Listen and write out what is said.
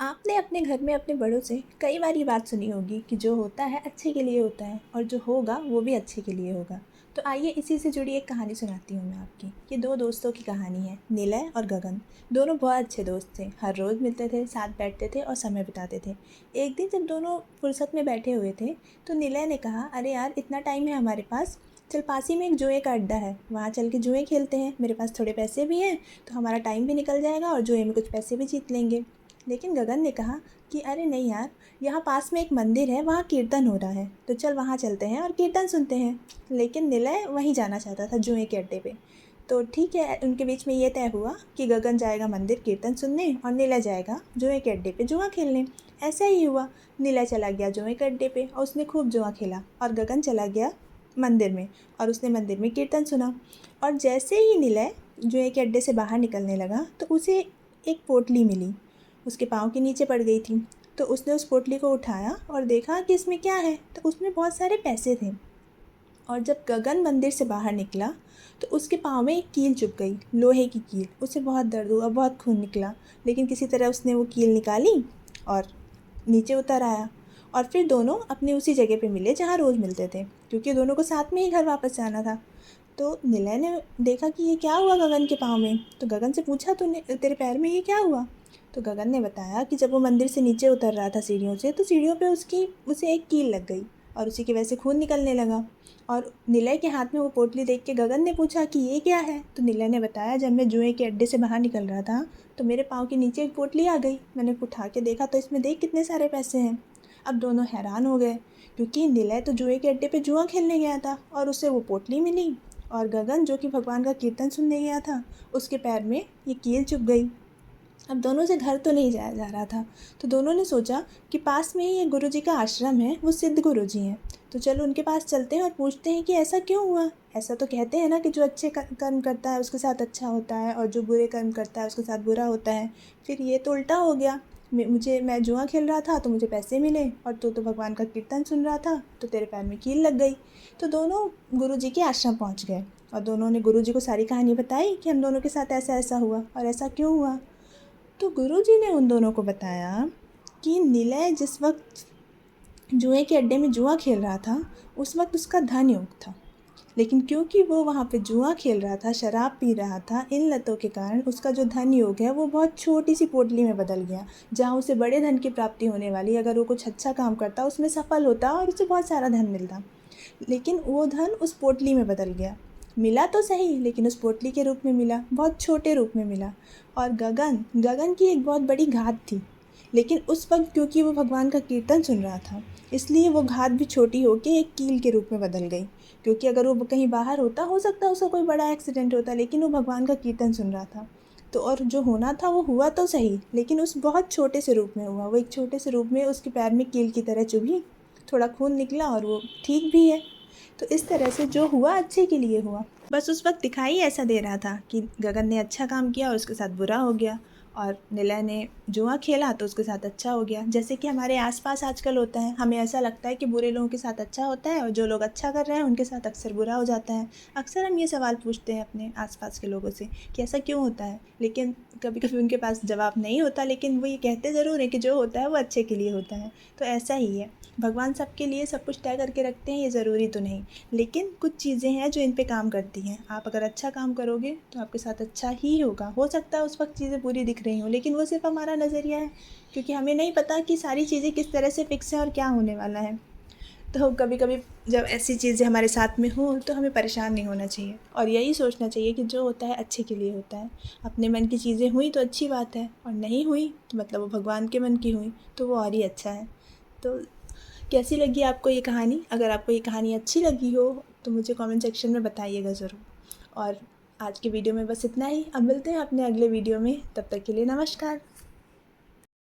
आपने अपने घर में अपने बड़ों से कई बार ये बात सुनी होगी कि जो होता है अच्छे के लिए होता है और जो होगा वो भी अच्छे के लिए होगा। तो आइए इसी से जुड़ी एक कहानी सुनाती हूँ मैं आपकी। ये दो दोस्तों की कहानी है, निलय और गगन। दोनों बहुत अच्छे दोस्त थे, हर रोज़ मिलते थे, साथ बैठते थे और समय बिताते थे। एक दिन जब दोनों फुर्सत में बैठे हुए थे तो निलय ने कहा, अरे यार इतना टाइम है हमारे पास, चल पास ही में एक जुए का अड्डा है, वहाँ चल के जुए खेलते हैं, मेरे पास थोड़े पैसे भी हैं तो हमारा टाइम भी निकल जाएगा और जुए में कुछ पैसे भी जीत लेंगे। लेकिन गगन ने कहा कि अरे नहीं यार, यहाँ पास में एक मंदिर है, वहाँ कीर्तन हो रहा है, तो चल वहाँ चलते हैं और कीर्तन सुनते हैं। लेकिन निलय वहीं जाना चाहता था, जुए के अड्डे पे। तो ठीक है, उनके बीच में ये तय हुआ कि गगन जाएगा मंदिर कीर्तन सुनने और निलय जाएगा जुए के अड्डे पे जुआ खेलने। ऐसा ही हुआ, निलय चला गया जुए के अड्डे पे और उसने खूब जुआ खेला और गगन चला गया मंदिर में और उसने मंदिर में कीर्तन सुना। और जैसे ही निलय जुए के अड्डे से बाहर निकलने लगा तो उसे एक पोटली मिली, उसके पाँव के नीचे पड़ गई थी। तो उसने उस पोटली को उठाया और देखा कि इसमें क्या है, तो उसमें बहुत सारे पैसे थे। और जब गगन मंदिर से बाहर निकला तो उसके पाँव में एक कील चुभ गई, लोहे की कील। उसे बहुत दर्द हुआ, बहुत खून निकला, लेकिन किसी तरह उसने वो कील निकाली और नीचे उतर आया। और फिर दोनों अपनी उसी जगह पे मिले जहाँ रोज़ मिलते थे, क्योंकि दोनों को साथ में ही घर वापस जाना था। तो निलय ने देखा कि ये क्या हुआ गगन के पाँव में, तो गगन से पूछा, तूने तेरे पैर में ये क्या हुआ? तो गगन ने बताया कि जब वो मंदिर से नीचे उतर रहा था सीढ़ियों से, तो सीढ़ियों पे उसे एक कील लग गई और उसी की वजह से खून निकलने लगा। और निलय के हाथ में वो पोटली देख के गगन ने पूछा कि ये क्या है? तो निलय ने बताया, जब मैं जुए के अड्डे से बाहर निकल रहा था तो मेरे पाँव के नीचे एक पोटली आ गई, मैंने उठा के देखा तो इसमें देख कितने सारे पैसे हैं। अब दोनों हैरान हो गए, क्योंकि निलय तो जुए के अड्डे पे जुआ खेलने गया था और उसे वो पोटली मिली, और गगन जो कि भगवान का कीर्तन सुनने गया था, उसके पैर में ये कील चुभ गई। अब दोनों से घर तो नहीं जाया जा रहा था, तो दोनों ने सोचा कि पास में ही एक गुरु जी का आश्रम है, वो सिद्ध गुरु जी हैं, तो चलो उनके पास चलते हैं और पूछते हैं कि ऐसा क्यों हुआ। ऐसा तो कहते हैं ना कि जो अच्छे कर्म करता है उसके साथ अच्छा होता है और जो बुरे कर्म करता है उसके साथ बुरा होता है। फिर ये तो उल्टा हो गया, मैं जुआ खेल रहा था तो मुझे पैसे मिले और तू तो भगवान का कीर्तन सुन रहा था तो तेरे पैर में कील लग गई। तो दोनों गुरु जी के आश्रम पहुँच गए और दोनों ने गुरु जी को सारी कहानी बताई कि हम दोनों के साथ ऐसा ऐसा हुआ और ऐसा क्यों हुआ। तो गुरुजी ने उन दोनों को बताया कि निलय जिस वक्त जुए के अड्डे में जुआ खेल रहा था उस वक्त उसका धन योग था, लेकिन क्योंकि वो वहाँ पे जुआ खेल रहा था, शराब पी रहा था, इन लतों के कारण उसका जो धन योग है वो बहुत छोटी सी पोटली में बदल गया, जहाँ उसे बड़े धन की प्राप्ति होने वाली, अगर वो कुछ अच्छा काम करता उसमें सफल होता और उसे बहुत सारा धन मिलता, लेकिन वो धन उस पोटली में बदल गया। मिला तो सही, लेकिन उस पोटली के रूप में मिला, बहुत छोटे रूप में मिला। और गगन गगन की एक बहुत बड़ी घात थी, लेकिन उस वक्त क्योंकि वो भगवान का कीर्तन सुन रहा था इसलिए वो घात भी छोटी होकर एक कील के रूप में बदल गई, क्योंकि अगर वो कहीं बाहर होता, हो सकता है उसका कोई बड़ा एक्सीडेंट होता, लेकिन वो भगवान का कीर्तन सुन रहा था। तो और जो होना था वो हुआ तो सही, लेकिन उस बहुत छोटे से रूप में हुआ, वो एक छोटे से रूप में उसके पैर में कील की तरह चुभी, थोड़ा खून निकला और वो ठीक भी है। तो इस तरह से जो हुआ अच्छे के लिए हुआ, बस उस वक्त दिखाई ऐसा दे रहा था कि गगन ने अच्छा काम किया और उसके साथ बुरा हो गया, और निलय ने जुआ खेला तो उसके साथ अच्छा हो गया। जैसे कि हमारे आसपास आजकल होता है, हमें ऐसा लगता है कि बुरे लोगों के साथ अच्छा होता है और जो लोग अच्छा कर रहे हैं उनके साथ अक्सर बुरा हो जाता है। अक्सर हम ये सवाल पूछते हैं अपने आसपास के लोगों से कि ऐसा क्यों होता है, लेकिन कभी कभी उनके पास जवाब नहीं होता, लेकिन वो ये कहते ज़रूर है कि जो होता है वो अच्छे के लिए होता है। तो ऐसा ही है, भगवान सबके लिए सब कुछ तय करके रखते हैं, ये ज़रूरी तो नहीं, लेकिन कुछ चीज़ें हैं जो इन पे काम करती हैं। आप अगर अच्छा काम करोगे तो आपके साथ अच्छा ही होगा। हो सकता है उस वक्त चीज़ें बुरी दिख रही हों, लेकिन वो सिर्फ हमारा नज़रिया है, क्योंकि हमें नहीं पता कि सारी चीज़ें किस तरह से फिक्स हैं और क्या होने वाला है। तो कभी कभी जब ऐसी चीज़ें हमारे साथ में हों तो हमें परेशान नहीं होना चाहिए और यही सोचना चाहिए कि जो होता है अच्छे के लिए होता है। अपने मन की चीज़ें हुई तो अच्छी बात है, और नहीं हुई तो मतलब वो भगवान के मन की हुई तो वो और ही अच्छा है। तो कैसी लगी आपको ये कहानी? अगर आपको ये कहानी अच्छी लगी हो तो मुझे कमेंट सेक्शन में बताइएगा ज़रूर। और आज की वीडियो में बस इतना ही, अब मिलते हैं अपने अगले वीडियो में, तब तक के लिए नमस्कार।